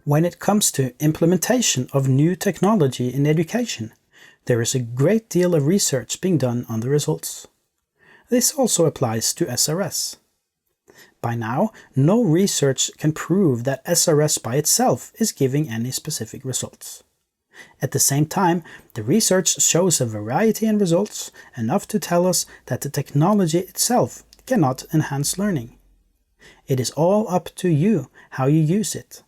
When it comes to implementation of new technology in education, there is a great deal of research being done on the results. This also applies to SRS. By now, no research can prove that SRS by itself is giving any specific results. At the same time, the research shows a variety in results, enough to tell us that the technology itself cannot enhance learning. It is all up to you how you use it.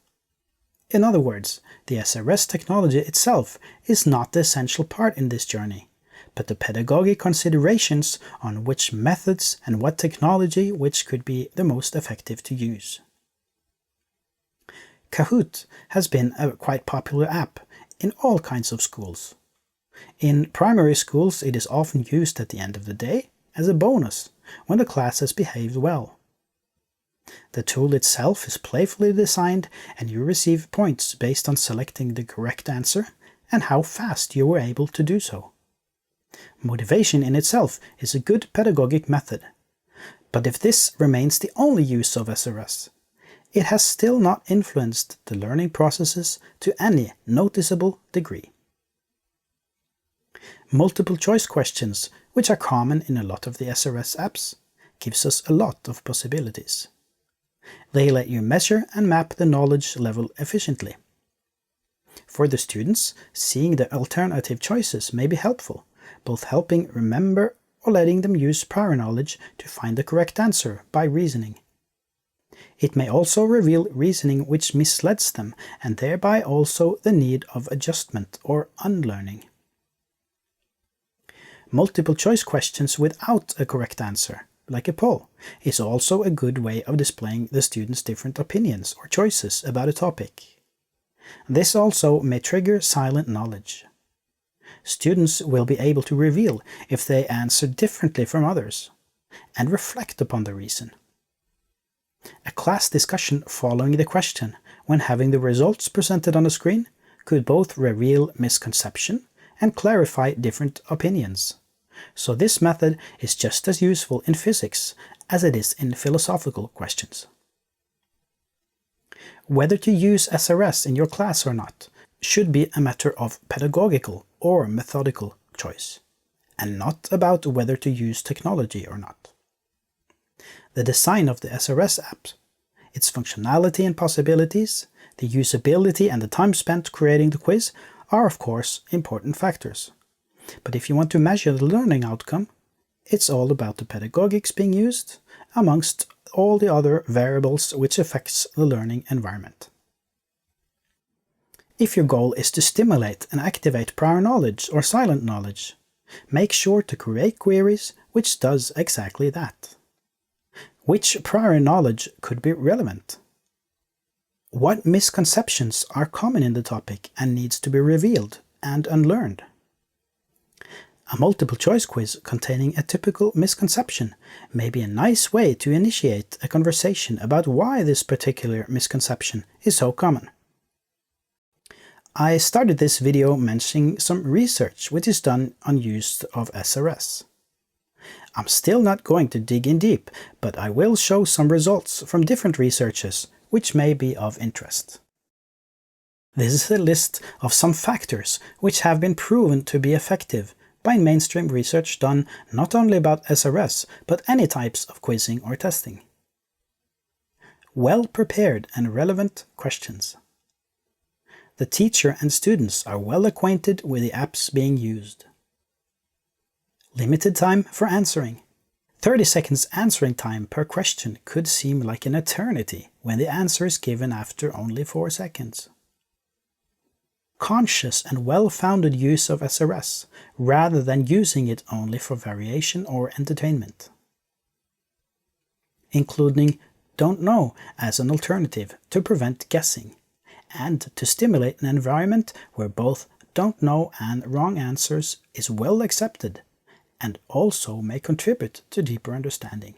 In other words, the SRS technology itself is not the essential part in this journey, but the pedagogic considerations on which methods and what technology which could be the most effective to use. Kahoot has been a quite popular app in all kinds of schools. In primary schools, it is often used at the end of the day as a bonus when the class has behaved well. The tool itself is playfully designed, and you receive points based on selecting the correct answer and how fast you were able to do so. Motivation in itself is a good pedagogic method, but if this remains the only use of SRS, it has still not influenced the learning processes to any noticeable degree. Multiple choice questions, which are common in a lot of the SRS apps, gives us a lot of possibilities. They let you measure and map the knowledge level efficiently. For the students, seeing the alternative choices may be helpful, both helping remember or letting them use prior knowledge to find the correct answer by reasoning. It may also reveal reasoning which misleads them, and thereby also the need of adjustment or unlearning. Multiple choice questions without a correct answer, like a poll, is also a good way of displaying the students' different opinions or choices about a topic. This also may trigger silent knowledge. Students will be able to reveal if they answer differently from others, and reflect upon the reason. A class discussion following the question, when having the results presented on the screen, could both reveal misconception and clarify different opinions. So this method is just as useful in physics as it is in philosophical questions. Whether to use SRS in your class or not should be a matter of pedagogical or methodical choice, and not about whether to use technology or not. The design of the SRS app, its functionality and possibilities, the usability and the time spent creating the quiz are of course important factors. But if you want to measure the learning outcome, it's all about the pedagogics being used amongst all the other variables which affects the learning environment. If your goal is to stimulate and activate prior knowledge or silent knowledge, make sure to create queries which does exactly that. Which prior knowledge could be relevant? What misconceptions are common in the topic and needs to be revealed and unlearned? A multiple choice quiz containing a typical misconception may be a nice way to initiate a conversation about why this particular misconception is so common. I started this video mentioning some research which is done on use of SRS. I'm still not going to dig in deep, but I will show some results from different researches which may be of interest. This is a list of some factors which have been proven to be effective by mainstream research done not only about SRS, but any types of quizzing or testing. Well-prepared and relevant questions. The teacher and students are well acquainted with the apps being used. Limited time for answering. 30 seconds answering time per question could seem like an eternity when the answer is given after only 4 seconds. Conscious and well-founded use of SRS, rather than using it only for variation or entertainment. Including "don't know" as an alternative to prevent guessing, and to stimulate an environment where both "don't know" and wrong answers is well accepted, and also may contribute to deeper understanding.